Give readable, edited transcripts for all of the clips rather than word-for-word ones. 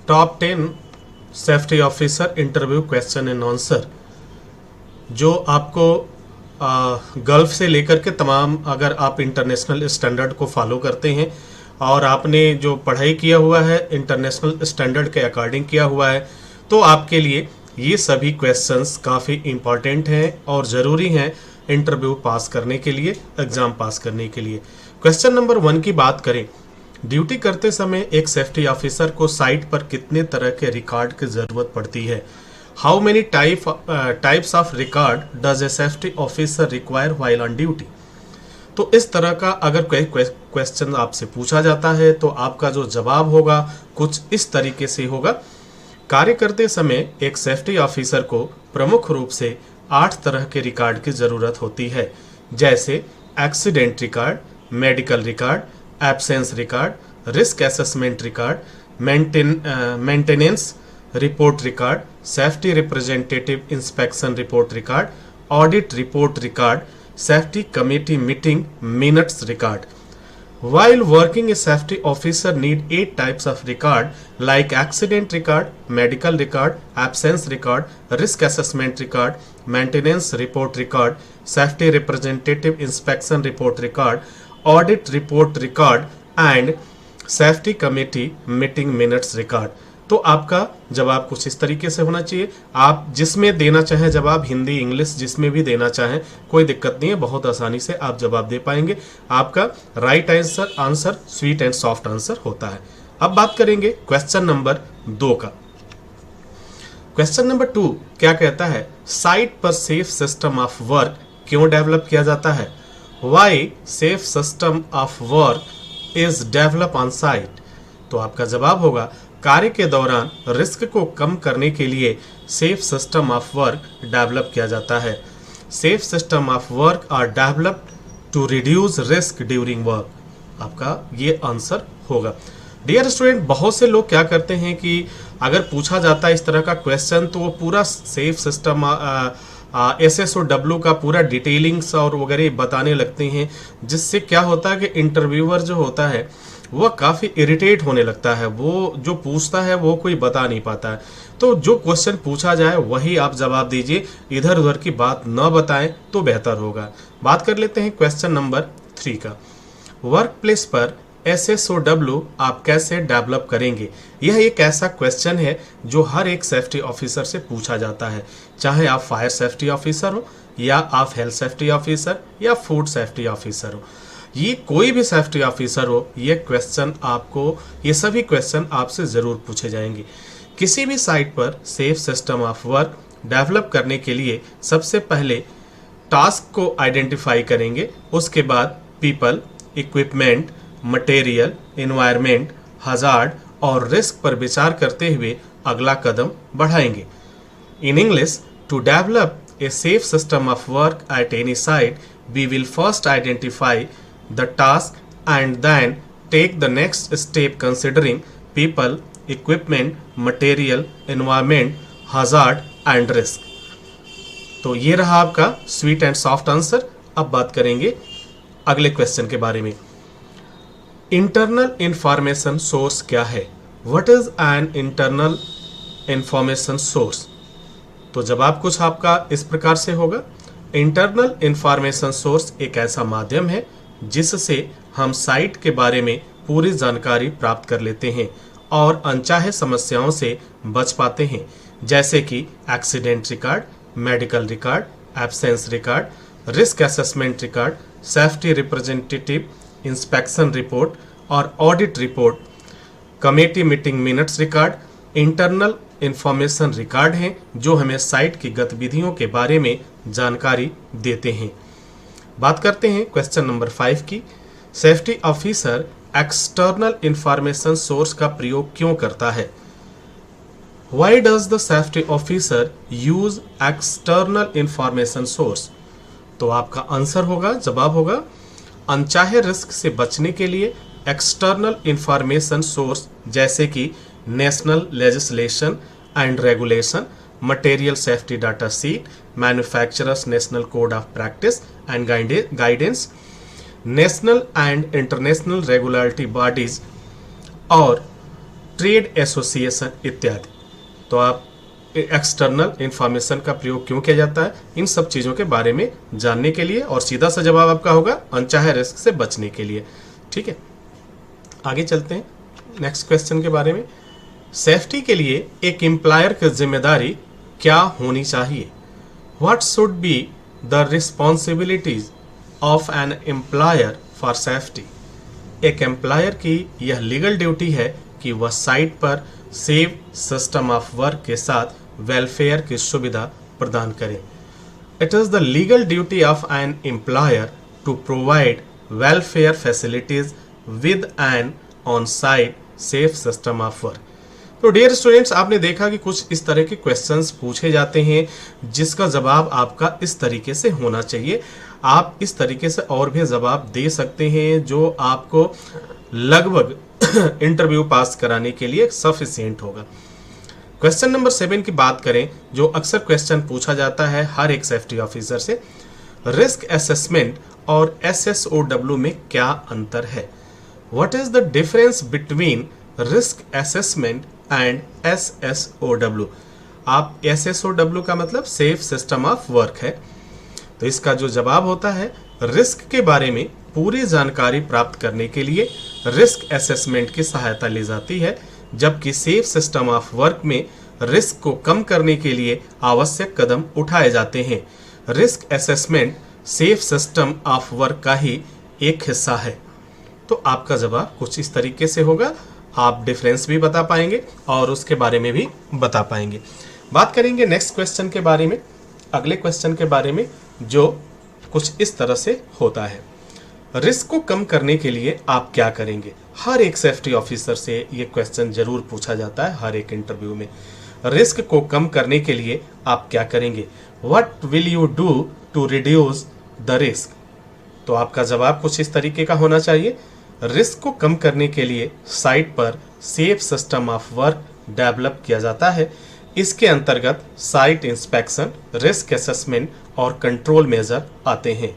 Top 10 safety officer interview question and answer, जो आपको gulf से लेकर के तमाम, अगर आप इंटरनेशनल स्टैंडर्ड को फॉलो करते हैं और आपने जो पढ़ाई किया हुआ है इंटरनेशनल स्टैंडर्ड के अकॉर्डिंग किया हुआ है, तो आपके लिए ये सभी क्वेश्चंस काफ़ी इम्पॉर्टेंट हैं और ज़रूरी हैं इंटरव्यू पास करने के लिए, एग्ज़ाम पास करने के लिए। क्वेश्चन नंबर 1 की बात करें, ड्यूटी करते समय एक सेफ्टी ऑफिसर को साइट पर कितने तरह के रिकॉर्ड की ज़रूरत पड़ती है? How many types of record does a safety officer require while on duty? तो इस तरह का अगर कोई क्वेश्चन आपसे पूछा जाता है तो आपका जो जवाब होगा कुछ इस तरीके से होगा। कार्य करते समय एक सेफ्टी ऑफिसर को प्रमुख रूप से 8 तरह के रिकॉर्ड की ज़रूरत होती है, जैसे accident record, medical record, absence record, risk assessment record, maintenance report record, safety representative inspection report record, audit report record, safety committee meeting minutes record. While working, a safety officer need 8 types of record like accident record, medical record, absence record, risk assessment record, maintenance report record, safety representative inspection report record, audit report record and safety committee meeting minutes record। तो आपका जवाब कुछ इस तरीके से होना चाहिए। आप जिसमें देना चाहें जवाब, हिंदी इंग्लिश जिसमें भी देना चाहें कोई दिक्कत नहीं है, बहुत आसानी से आप जवाब दे पाएंगे। आपका right answer sweet and soft answer होता है। अब बात करेंगे क्वेश्चन नंबर 2 का। क्वेश्चन नंबर 2 क्या कहता है? साइट पर सेफ सिस्टम ऑफ वर्क क्यों डेवलप किया जाता है? Why safe system of work is develop on site? तो आपका जवाब होगा कार्य के दौरान रिस्क को कम करने के लिए safe system of work develop किया जाता है। Safe system of work are developed to reduce risk during work. आपका ये आंसर होगा। डियर स्टूडेंट, बहुत से लोग क्या करते हैं कि अगर पूछा जाता है इस तरह का क्वेश्चन तो वो पूरा सेफ सिस्टम SSOW का पूरा डिटेलिंग्स और वगैरह बताने लगते हैं, जिससे क्या होता है कि इंटरव्यूअर जो होता है वह काफ़ी इरिटेट होने लगता है। वो जो पूछता है वो कोई बता नहीं पाता है। तो जो क्वेश्चन पूछा जाए वही आप जवाब दीजिए, इधर उधर की बात न बताएं तो बेहतर होगा। बात कर लेते हैं क्वेश्चन नंबर 3 का। वर्क प्लेस पर SSOW आप कैसे डेवलप करेंगे? यह एक ऐसा क्वेश्चन है जो हर एक सेफ्टी ऑफिसर से पूछा जाता है, चाहे आप फायर सेफ्टी ऑफिसर हो या आप हेल्थ सेफ्टी ऑफिसर या फूड सेफ्टी ऑफिसर हो। ये कोई भी सेफ्टी ऑफिसर हो, ये सभी क्वेश्चन आपसे ज़रूर पूछे जाएंगे। किसी भी साइट पर safe system of work develop करने के लिए सबसे पहले टास्क को आइडेंटिफाई करेंगे, उसके बाद people, equipment, material, environment, hazard और रिस्क पर विचार करते हुए अगला कदम बढ़ाएंगे। In English, to develop a safe system of work at any site, we will first identify the task and then take the next step considering people, equipment, material, environment, hazard and risk। तो ये रहा आपका sweet and soft answer. अब बात करेंगे अगले question के बारे में। इंटरनल इंफॉर्मेशन सोर्स क्या है? What is an internal information source? तो जवाब कुछ आपका इस प्रकार से होगा। इंटरनल इंफॉर्मेशन सोर्स एक ऐसा माध्यम है जिससे हम साइट के बारे में पूरी जानकारी प्राप्त कर लेते हैं और अनचाहे समस्याओं से बच पाते हैं, जैसे कि accident record, medical record, absence record, risk assessment record, safety representative inspection report और audit report, committee meeting minutes record. Internal information record हैं जो हमें साइट की गतिविधियों के बारे में जानकारी देते हैं। बात करते हैं क्वेश्चन नंबर 5 की। Safety officer external information source का प्रयोग क्यों करता है? Why does the safety officer use external information source? तो आपका आंसर होगा, जवाब होगा, अनचाहे रिस्क से बचने के लिए एक्सटर्नल इंफॉर्मेशन सोर्स जैसे कि national legislation and regulation, material safety data sheet, manufacturers national code of practice and guidance, national and international regulatory bodies और ट्रेड एसोसिएशन इत्यादि। तो आप एक्सटर्नल इंफॉर्मेशन का प्रयोग क्यों किया जाता है, इन सब चीज़ों के बारे में जानने के लिए, और सीधा सा जवाब आपका होगा अनचाहे रिस्क से बचने के लिए। ठीक है, आगे चलते हैं नेक्स्ट क्वेश्चन के बारे में। सेफ्टी के लिए एक एम्प्लॉयर की जिम्मेदारी क्या होनी चाहिए? What should be the responsibilities of an employer for safety? एक एम्प्लॉयर की यह लीगल ड्यूटी है कि वह साइट पर सेफ सिस्टम ऑफ वर्क के साथ वेलफेयर की सुविधा प्रदान करें। It is the legal duty of an employer to provide welfare facilities with an on site safe system of work. तो डियर स्टूडेंट्स, आपने देखा कि कुछ इस तरह के क्वेश्चंस पूछे जाते हैं जिसका जवाब आपका इस तरीके से होना चाहिए। आप इस तरीके से और भी जवाब दे सकते हैं जो आपको लगभग इंटरव्यू पास कराने के लिए सफिशिएंट होगा। क्वेश्चन नंबर 7 की बात करें, जो अक्सर क्वेश्चन पूछा जाता है हर एक सेफ्टी ऑफिसर से, रिस्क असेसमेंट और SSOW में क्या अंतर है? What is the difference between risk assessment and SSOW? आप SSOW का मतलब सेफ सिस्टम ऑफ वर्क है। तो इसका जो जवाब होता है, रिस्क के बारे में पूरी जानकारी प्राप्त करने के लिए रिस्क असेसमेंट की सहायता ली जाती है, जबकि सेफ सिस्टम ऑफ वर्क में रिस्क को कम करने के लिए आवश्यक कदम उठाए जाते हैं। Risk assessment safe system of work का ही एक हिस्सा है। तो आपका जवाब कुछ इस तरीके से होगा। आप डिफरेंस भी बता पाएंगे और उसके बारे में भी बता पाएंगे। बात करेंगे नेक्स्ट क्वेश्चन के बारे में, अगले क्वेश्चन के बारे में, जो कुछ इस तरह से होता है। रिस्क को कम करने के लिए आप क्या करेंगे? हर एक सेफ्टी ऑफिसर से ये क्वेश्चन जरूर पूछा जाता है हर एक इंटरव्यू में। रिस्क को कम करने के लिए आप क्या करेंगे? What will you do to reduce the risk? तो आपका जवाब कुछ इस तरीके का होना चाहिए। रिस्क को कम करने के लिए साइट पर safe system of work develop किया जाता है। इसके अंतर्गत साइट इंस्पेक्शन, रिस्क असेसमेंट और कंट्रोल मेजर आते हैं।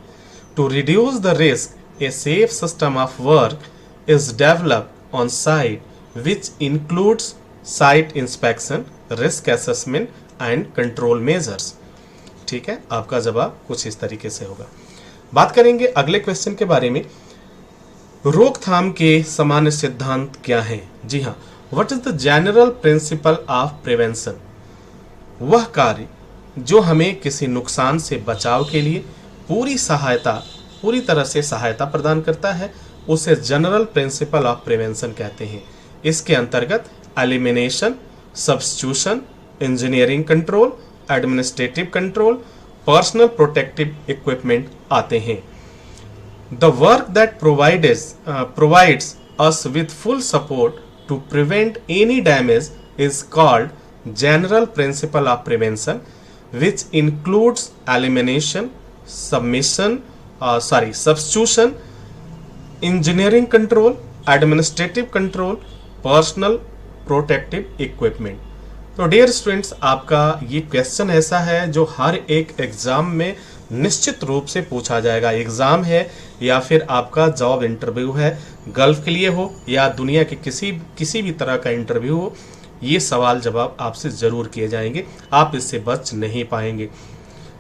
To reduce the risk, a safe system of work is developed on site which includes site inspection, risk assessment and control measures। ठीक है, आपका जवाब कुछ इस तरीके से होगा। बात करेंगे अगले क्वेश्चन के बारे में, रोकथाम के सामान्य सिद्धांत क्या हैं? जी हाँ, what is the general principle of prevention? वह कार्य जो हमें किसी नुकसान से बचाव के लिए पूरी तरह से सहायता प्रदान करता है, उसे जनरल प्रिंसिपल ऑफ प्रिवेंशन कहते हैं। इसके अंतर्गत elimination, substitution, engineering control, administrative control, personal protective equipment आते हैं। The work that provides us with full support to prevent any damage is called general principle of prevention, which includes elimination, substitution, engineering control, administrative control, personal protective equipment। तो dear students, आपका ये question ऐसा है जो हर एक exam में निश्चित रूप से पूछा जाएगा। एग्जाम है या फिर आपका जॉब इंटरव्यू है, गल्फ के लिए हो या दुनिया के किसी भी तरह का इंटरव्यू हो, ये सवाल जवाब आपसे जरूर किए जाएंगे। आप इससे बच नहीं पाएंगे।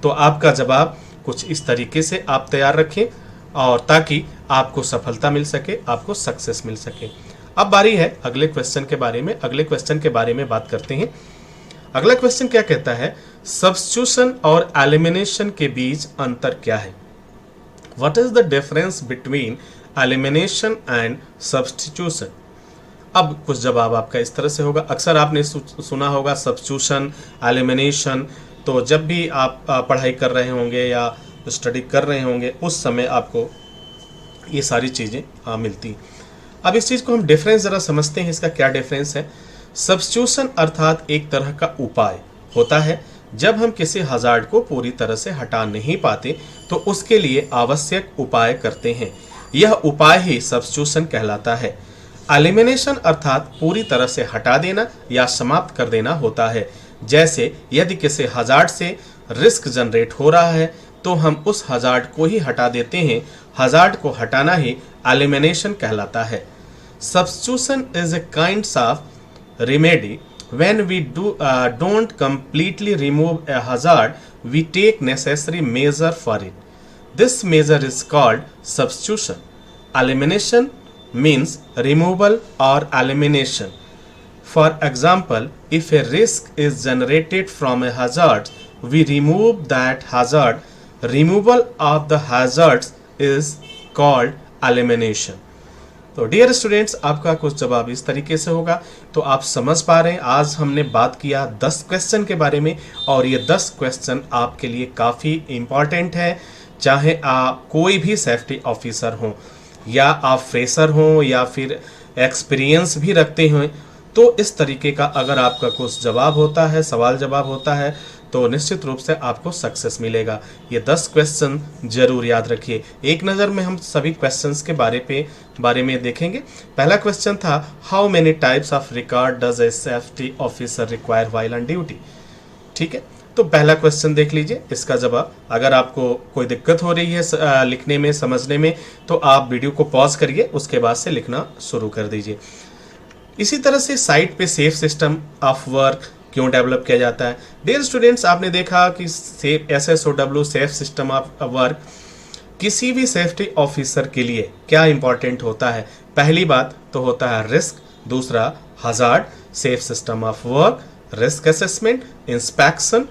तो आपका जवाब कुछ इस तरीके से आप तैयार रखें और ताकि आपको सफलता मिल सके, आपको सक्सेस मिल सके। अब बारी है अगले क्वेश्चन के बारे में। अगले क्वेश्चन के बारे में बात करते हैं। अगला क्वेश्चन क्या कहता है? सब्स्टिट्यूशन और एलिमिनेशन के बीच अंतर क्या है? What is the difference between elimination and substitution? अब कुछ जवाब आपका इस तरह से होगा। अक्सर आपने सुना होगा सब्स्टिट्यूशन, एलिमिनेशन। तो जब भी आप पढ़ाई कर रहे होंगे या स्टडी कर रहे होंगे, उस समय आपको ये सारी चीज़ें मिलती हैं। अब इस चीज़ को हम डिफरेंस ज़रा समझते हैं, इसका क्या डिफरेंस है। सब्स्टिट्यूशन अर्थात एक तरह का उपाय होता है। जब हम किसी हजार्ड को पूरी तरह से हटा नहीं पाते तो उसके लिए आवश्यक उपाय करते हैं, यह उपाय ही सब्स्टिट्यूशन कहलाता है। एलिमिनेशन अर्थात पूरी तरह से हटा देना या समाप्त कर देना होता है। जैसे यदि किसी हजार्ड से रिस्क जनरेट हो रहा है तो हम उस हजार्ड को ही हटा देते हैं। हजार्ड को हटाना ही एलिमिनेशन कहलाता है। Substitution is a kind of remedy. When we don't completely remove a hazard, we take necessary measure for it. This measure is called substitution. Elimination means removal or elimination. For example, if a risk is generated from a hazard, we remove that hazard. Removal of the hazards is called elimination. तो dear students, आपका कुछ जवाब इस तरीके से होगा। तो आप समझ पा रहे हैं, आज हमने बात किया 10 क्वेश्चन के बारे में, और ये 10 क्वेश्चन आपके लिए काफ़ी इम्पॉर्टेंट है। चाहे आप कोई भी सेफ्टी ऑफिसर हो, या आप फ्रेशर हो, या फिर एक्सपीरियंस भी रखते हैं, तो इस तरीके का अगर आपका कुछ जवाब होता है, सवाल जवाब होता है, तो निश्चित रूप से आपको सक्सेस मिलेगा। ये 10 क्वेश्चन जरूर याद रखिए। एक नज़र में हम सभी क्वेश्चंस के बारे में देखेंगे। पहला क्वेश्चन था, how many types of record does a safety officer require while on duty. ठीक है, तो पहला क्वेश्चन देख लीजिए, इसका जवाब। अगर आपको कोई दिक्कत हो रही है लिखने में, समझने में, तो आप वीडियो को पॉज करिए, उसके बाद से लिखना शुरू कर दीजिए। इसी तरह से साइट पे सेफ सिस्टम ऑफ वर्क क्यों डेवलप किया जाता है। डियर स्टूडेंट्स, आपने देखा कि SSOW safe system of work किसी भी सेफ्टी ऑफिसर के लिए क्या इंपॉर्टेंट होता है। पहली बात तो होता है रिस्क, दूसरा hazard, safe system of work, risk assessment, inspection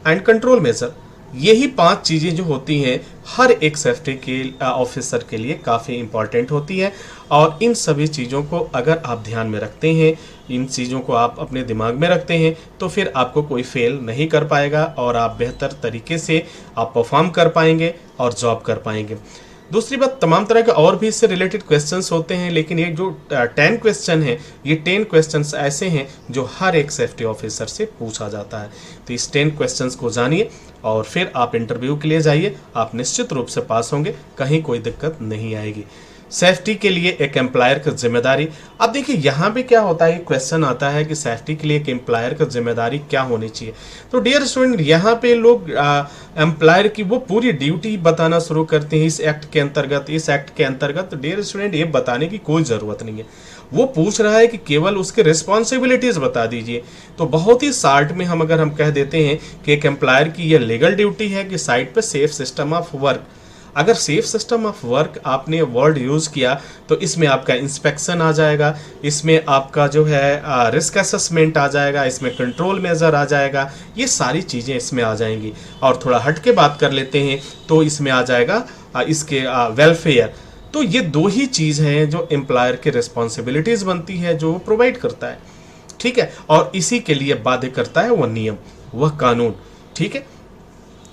and control measure. यही 5 चीज़ें जो होती हैं हर एक सेफ्टी के ऑफिसर के लिए काफ़ी इम्पॉर्टेंट होती है, और इन सभी चीज़ों को अगर आप ध्यान में रखते हैं, इन चीज़ों को आप अपने दिमाग में रखते हैं, तो फिर आपको कोई फेल नहीं कर पाएगा और आप बेहतर तरीके से आप परफॉर्म कर पाएंगे और जॉब कर पाएंगे। दूसरी बात, तमाम तरह के और भी इससे रिलेटेड क्वेश्चंस होते हैं, लेकिन ये जो 10 क्वेश्चन हैं, ये 10 क्वेश्चंस ऐसे हैं जो हर एक सेफ्टी ऑफिसर से पूछा जाता है। तो इस 10 क्वेश्चंस को जानिए और फिर आप इंटरव्यू के लिए जाइए, आप निश्चित रूप से पास होंगे, कहीं कोई दिक्कत नहीं आएगी। सेफ्टी के लिए एक एम्प्लॉयर की जिम्मेदारी। अब देखिए यहाँ पे क्या होता है, क्वेश्चन आता है कि सेफ्टी के लिए एक एम्प्लॉयर की जिम्मेदारी क्या होनी चाहिए। तो डियर स्टूडेंट, यहाँ पे लोग एम्प्लॉयर की वो पूरी ड्यूटी बताना शुरू करते हैं इस एक्ट के अंतर्गत। तो डियर स्टूडेंट, ये बताने की कोई ज़रूरत नहीं है। वो पूछ रहा है कि केवल उसके रिस्पॉन्सिबिलिटीज़ बता दीजिए। तो बहुत ही शार्ट में अगर हम कह देते हैं कि एक एम्प्लॉयर की यह लीगल ड्यूटी है कि साइट पर सेफ सिस्टम ऑफ वर्क। अगर सेफ सिस्टम ऑफ वर्क आपने वर्ड यूज़ किया तो इसमें आपका इंस्पेक्शन आ जाएगा, इसमें आपका जो है रिस्क असेसमेंट आ जाएगा, इसमें कंट्रोल मेजर आ जाएगा, ये सारी चीज़ें इसमें आ जाएंगी। और थोड़ा हट के बात कर लेते हैं तो इसमें आ जाएगा इसके वेलफेयर। तो ये 2 ही चीज़ हैं जो एम्प्लॉयर की रिस्पॉन्सिबिलिटीज़ बनती है, जो वो प्रोवाइड करता है। ठीक है, और इसी के लिए बाध्य करता है वह नियम, वह कानून। ठीक है,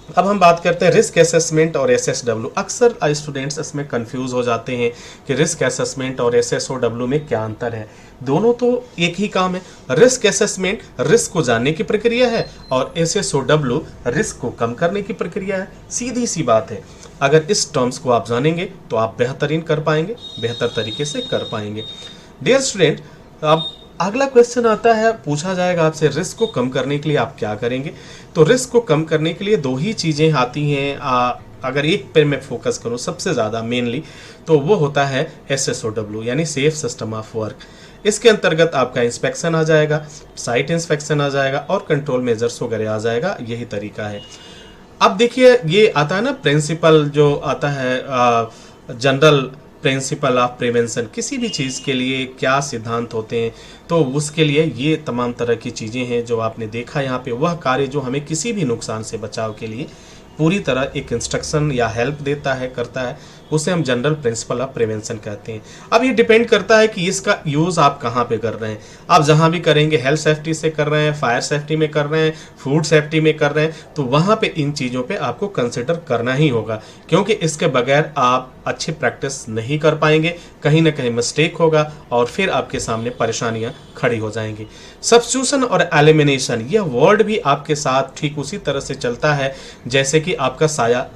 अब हम बात करते हैं रिस्क असेसमेंट और SSW। अक्सर स्टूडेंट्स इसमें कंफ्यूज हो जाते हैं कि रिस्क असेसमेंट और SSOW में क्या अंतर है। दोनों तो एक ही काम है। रिस्क असेसमेंट रिस्क को जानने की प्रक्रिया है और SSOW रिस्क को कम करने की प्रक्रिया है। सीधी सी बात है, अगर इस टर्म्स को आप जानेंगे तो आप बेहतरीन कर पाएंगे, बेहतर तरीके से कर पाएंगे। डियर स्टूडेंट, अब अगला क्वेश्चन आता है, पूछा जाएगा आपसे रिस्क को कम करने के लिए आप क्या करेंगे। तो रिस्क को कम करने के लिए 2 ही चीज़ें आती हैं। अगर एक पे मैं फोकस करूं सबसे ज़्यादा मेनली, तो वो होता है SSOW यानी सेफ सिस्टम ऑफ वर्क। इसके अंतर्गत आपका इंस्पेक्शन आ जाएगा, साइट इंस्पेक्शन आ जाएगा और कंट्रोल मेजर्स वगैरह आ जाएगा। यही तरीका है। अब देखिए, ये आता है ना प्रिंसिपल, जो आता है जनरल प्रिंसिपल ऑफ प्रिवेंशन। किसी भी चीज़ के लिए क्या सिद्धांत होते हैं, तो उसके लिए ये तमाम तरह की चीज़ें हैं जो आपने देखा यहाँ पे। वह कार्य जो हमें किसी भी नुकसान से बचाव के लिए पूरी तरह एक इंस्ट्रक्शन या हेल्प देता है, करता है, उसे हम जनरल प्रिंसिपल ऑफ प्रिवेंशन कहते हैं। अब ये डिपेंड करता है कि इसका यूज़ आप कहाँ पे कर रहे हैं। आप जहाँ भी करेंगे, हेल्थ सेफ्टी से कर रहे हैं, फायर सेफ्टी में कर रहे हैं, फूड सेफ्टी में कर रहे हैं, तो वहाँ पे इन चीज़ों पे आपको कंसिडर करना ही होगा, क्योंकि इसके बगैर आप अच्छी प्रैक्टिस नहीं कर पाएंगे। कहीं ना कहीं मिस्टेक होगा और फिर आपके सामने परेशानियाँ खड़ी हो जाएंगी। सब्स्टिट्यूशन और एलिमिनेशन, यह वर्ड भी आपके साथ ठीक उसी तरह से चलता है जैसे कि आपका साया